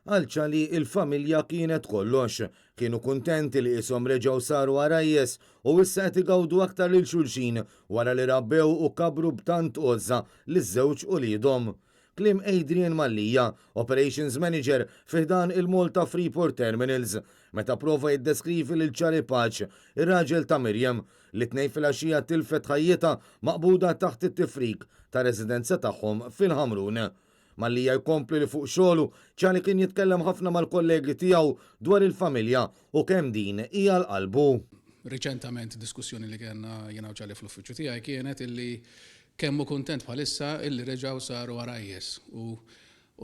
Għalċali il-familja kienet kollox, kienu kuntenti li jisom reġaw saru għarajjes u issa qed igawdu aktar lil xulxin wara li rabbew u kabru b'tant għozza liż-żewġ u lidhom. Klim Adrian Mallija, Operations Manager fiħdan il-Malta Freeport Terminals, meta prova jiddeskrivi lil ċali Paċ, ir-raġel ta' Mirjam, li tnej fil-għaxija tilfet ħajjita maqbuda taħt it-tifrik ta' residenza tagħhom fil-Ħamrun. Mallija jkompli li fuq xogħlu ċali kien jitkellem ħafna mal-kollegi tiegħu dwar il-familja u kemm din hija l-qalbu. Riċentament diskussjoni li kellna jiena ċali fl-uffiċċju tiegħi kienet illi kemmu kontent bħalissa illi reġgħu saru għarajjes u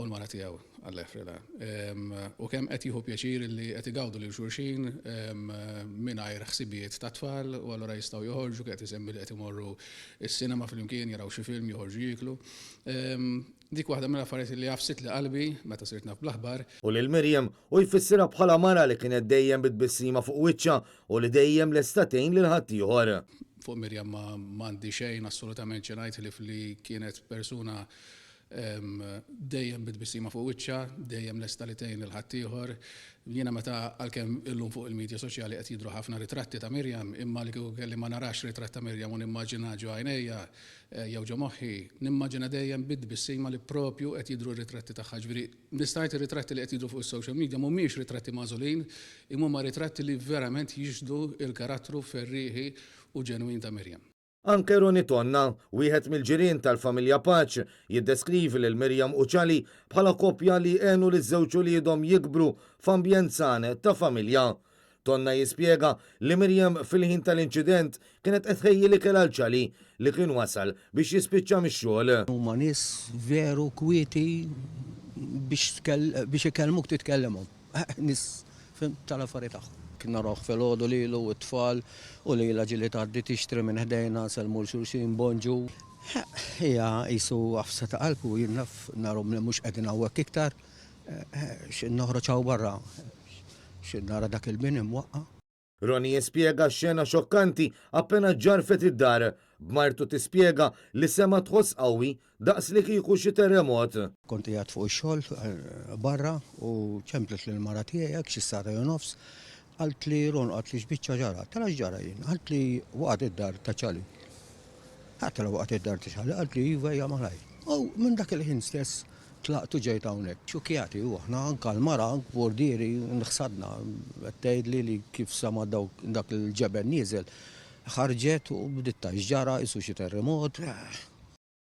l-mara tiegħu għall-efrela. U kemm qed jieħu pjaċir illi qed igawdu lil xulxin mingħajr ħsibijiet ta' tfal u allura jistgħu joħorġu qed isemmi li qed imorru is-sinema flimkien jaraw xi film joħorġu jieklu. Dik waħda mill-affarijiet li għafsit li qalbi meta sirt naf bl-aħbar. U lil Mirjam u jfissirha bħala mara li kienet dejjem bitbissima fuq wiċċa u li dejjem l-estatejn lil ħaddieħor. Fuq Mirjam m'għandi xejn assolutament xi ngħid li kienet persuna dejjem bitbissima fuq wiċċa, dejjem lesta li tgħin lil ħaddieħor. Jiena meta għalkemm illum fuq il-medja soċjali qed jidhru ħafna ritratti ta' Mirjam, imma li kieku kelli ma narax ritratt ta' Mirjam u nimmaġina ġo għajnejja jew ġo moħħi, nimmaġina dejjem bitbissima li propju qed jidhru ritratti tagħha. Ġifieri nistajt ir-ritratti li qed jidhru fuq is-social media mhumiex ritratti magħżulin, imma huma ritratti li verament jiġdu il-karattru ferrieħi u ġenwin ta' Mirjam. Anke Roni Tonna, wieħed mill-ġirien tal-familja Paċ, jiddeskrivi lil Mirjam u ċali bħala koppja li għenu li żewġ uliedhom jikbru f'ambjent sane ta' familja. Tonna jispjega li Mirjam fil-ħin tal-inċident kienet qed tħejji l-ikel għal ċali li kien wasal biex jispiċċa mix-xogħol. Huma nies veru kwieti biex ikellmuk titkellemmhom. Nies tal-affarijiet tagħhom. Kien naroħ fil-ħodu lilu u t-tfal u li l-ġili tgħaddi tixtri minn ħdejna salmu l-xulxin bonġu. Hija jisu għafsa ta' qalbu jien narhom li mhux qegħdin hawnhekk iktar x'in noħroġ hawn barra x'in nara dak il-bini mwaqqa'. Roni jispjega xena xokkanti appena ġarfet id-dar, b'martu tispjega li sema tħoss qawwi daqs li kieku xi terremot. Kont qiegħed fuq ix-xogħol barra u ċemplet lil mara tiegħi xi sata jew nofs. Għalt li Ron għalt li xbiċċa ġara, tala ġara jien, għalt li waqt id-dar ta' ċali. Għalt li waqt id-dar ta' ċali, għalt li jiva jamalaj. U minn dak il-ħin stess tlaqtu ġejt hawnhekk. Xukjati u aħna anke l-mara bordieri nħsadna tgħidli li kif sama dak il-ġebel nieżel ħarġet u bdiet ġara isu xi terremot.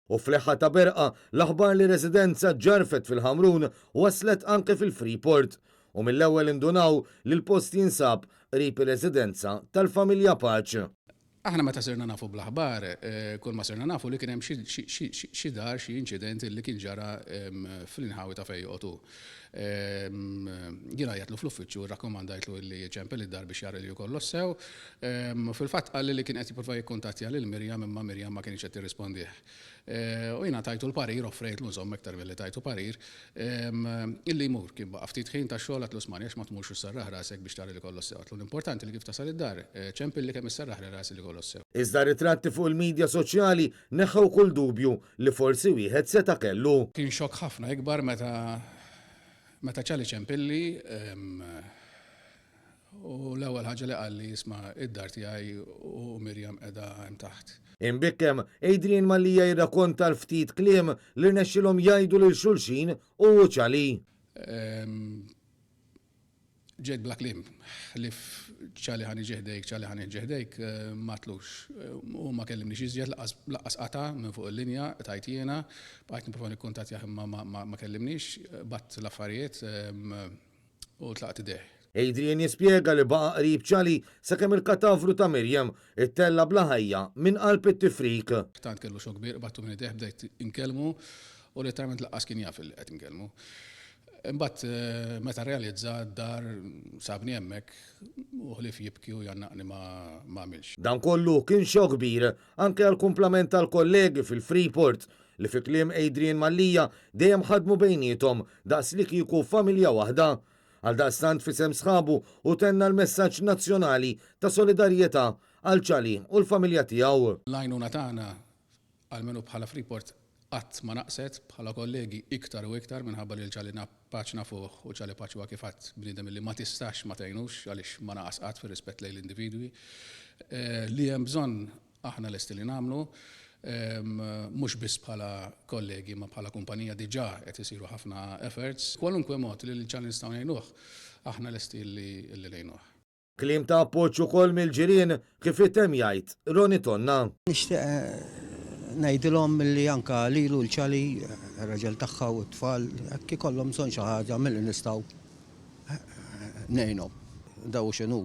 U fl-eħħa ta' berqa l-aħbar li residenza ġarfet fil-Ħamrun waslet anke fil-Freeport. U mill-ewwel indunaw li l-post jinsab qrib ir-residenza tal-familja Paċ. Aħna meta sirna nafu bl-aħbar, kull ma sirna nafu li kien hemm xi dar xi inċident li kien ġara fl-inħawi ta' fejn joqgħu. Jiena jgħidlu fl-uffiċċju rrakkomandajtlu li ċempel id-dar biex jara li jkollu sew. Fil-fatt qal li kien qed jipprova jikkuntattja lil Mirjam imma Mirjam ma kienx qed tirrispondih. U jiena tajtu l-parir, offrejtlu nżomm aktar milli tajtu parir, illi jmur kien baqa' ftit ħin ta' xogħol għatlu smani għax ma tmurx issarraħ rasek biex tara li kollu sew. Għatlu l-importanti li kif tasal id-dar, ċempel li kemm issarraħ li rasi li kollu sew. Iżda ritratti fuq il-medja soċjali neħħew kull dubju li forsi wieħed seta' kellu. Kien xokk ħafna ikbar meta ċali ċempilli u l-ewwel ħaġa li qal li jisma' id-dar tiegħi u Mirjam qiegħda hemm taħt. Imbikkem Adrian Mallija jirrakkonta l-ftit kliem li rnexxilhom jgħidu lil xulxin u ċali. Ġejt bla kliem li ċali ħani ġeħdejk matlux u ma kellimniex iżjed laqqas qata minn fuq il-linja tajt jiena bqajt nipprova nikkuntattjah imma ma kellimniex batt l-affarijiet u tlaqt idejh. Adrian jispjega li baqa' qrib ċali sakemm il-katavru ta' Mirjam ittella bla ħajja minn qalb it-tifrik. Tant kellu xokk kbir battu minn idejh bdejt inkellmu u letteralment laqqas kien jaf li qed inkellmu. Imbagħad meta realizza d-dar sabni hemmhekk u ħlief jibki u jannaqni ma għamilx. Dan kollu kien xokk kbir anke għall kumplament tal-kollegi fil-Freeport li fi kliem Adrian Mallija dejjem ħadmu bejniethom daqs li kieku familja waħda. Għaldaqstant fisem sħabu u tenna l-messaġġ nazzjonali ta' solidarjetà għal ċali u l-familja tiegħu. L-għajnuna tagħna għalmenu bħala Freeport qatt ma naqset bħala kollegi iktar u iktar minħabba li l-ċali paċna fuq u ċali paċwa kifat bnidem li ma tistax ma tajnux għaliex ma naqas qatt fir rispett lejn l-individwi. Li hemm bżonn aħna lesti li nagħmlu mhux biss bħala kollegi ma bħala kumpanija diġà qed isiru ħafna efforts. Kwalunkwe mod li l-ċali nistgħu ngħinuh aħna lesti li ngħinuh. Klim ta' appoġġ ukoll mill-ġirien kif ittem jgħid Roni Tonna. Nixtieq ngħidilhom milli anke lilu l-ċali ir-raġel tagħha u t-tfal jekk ikollhom bżonn xi ħaġa milli nistgħu ngħinhom. Daw x'inhu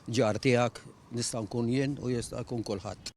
ġar tiegħek nista' nkun jien u jista' jkun kulħadd.